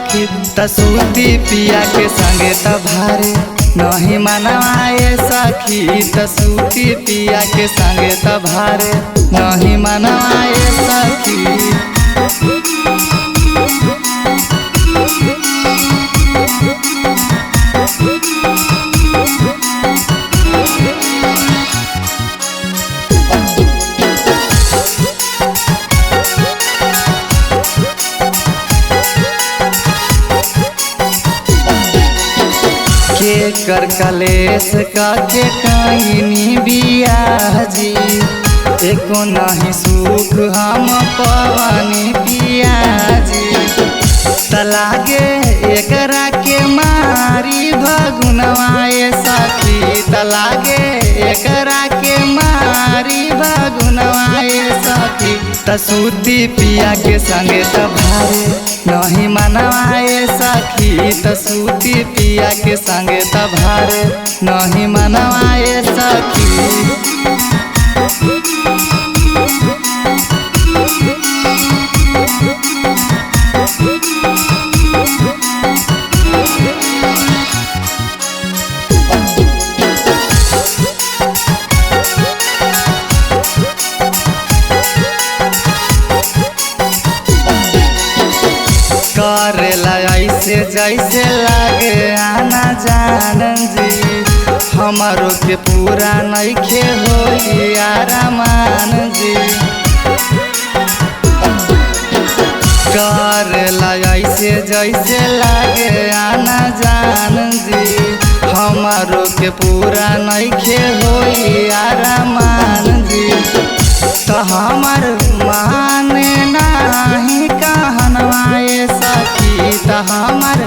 सखी तसूती पिया के संगे तभारे नहीं मनवाए सखी तसूती पिया के संगे तभारे नहीं मनवाए सखी। के कर कलेश के कईनी बियाजी एको नहीं सुख हम पवनी पियाजी तलागे एकरा के मारी भगुनवाए सखी तलागे एकरा के मारी भगुनवाए सखी तसूती पिया के संगे तभारे नहीं मनवाए सखी तसूती पिया के संगे तभारे नहीं मनवाए सखी। करेला ऐसे जैसे लागे आना जान जी हमारो के पूरा नइखे होई आरामान जी करेला ऐसे जैसे लागे आना जान जी हमारो के पूरा नइखे होई आरामान जी तो हमार माने नाही कहनवाए सखी तो हमार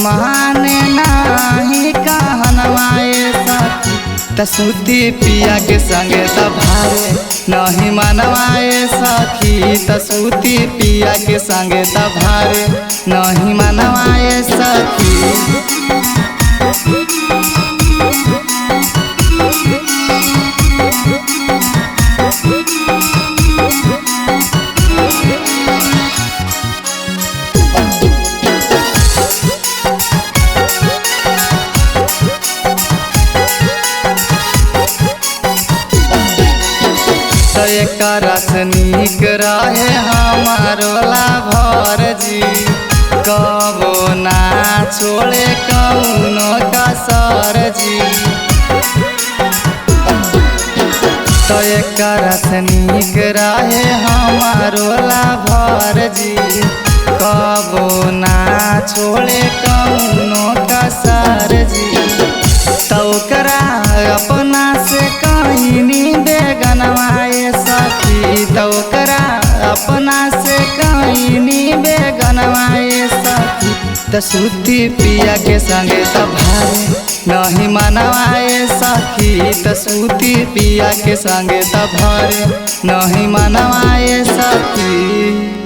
माने नाही कहनवाए सखी तसूती पिया के संगे तभारे नहीं मनवाए सखी तसूती पिया के संगे तभारे नहीं मनवाए सखी। करस नीक रहे हमारो लाभर जी कबो ना छोड़े कौनो कसर जी तो करस नीक रहे हमारो लाभर जी कबो ना छोड़े कौनो कसर जी तो ओकरा अपना से कहीनी बेगनवाए सखी तो ओकरा अपना से कहीनी बेगनवाए सखी तसूती पिया के संगे तभारे नहीं मनवाए सखी तसूती पिया के संगे तभारे नहीं मनवाए सखी।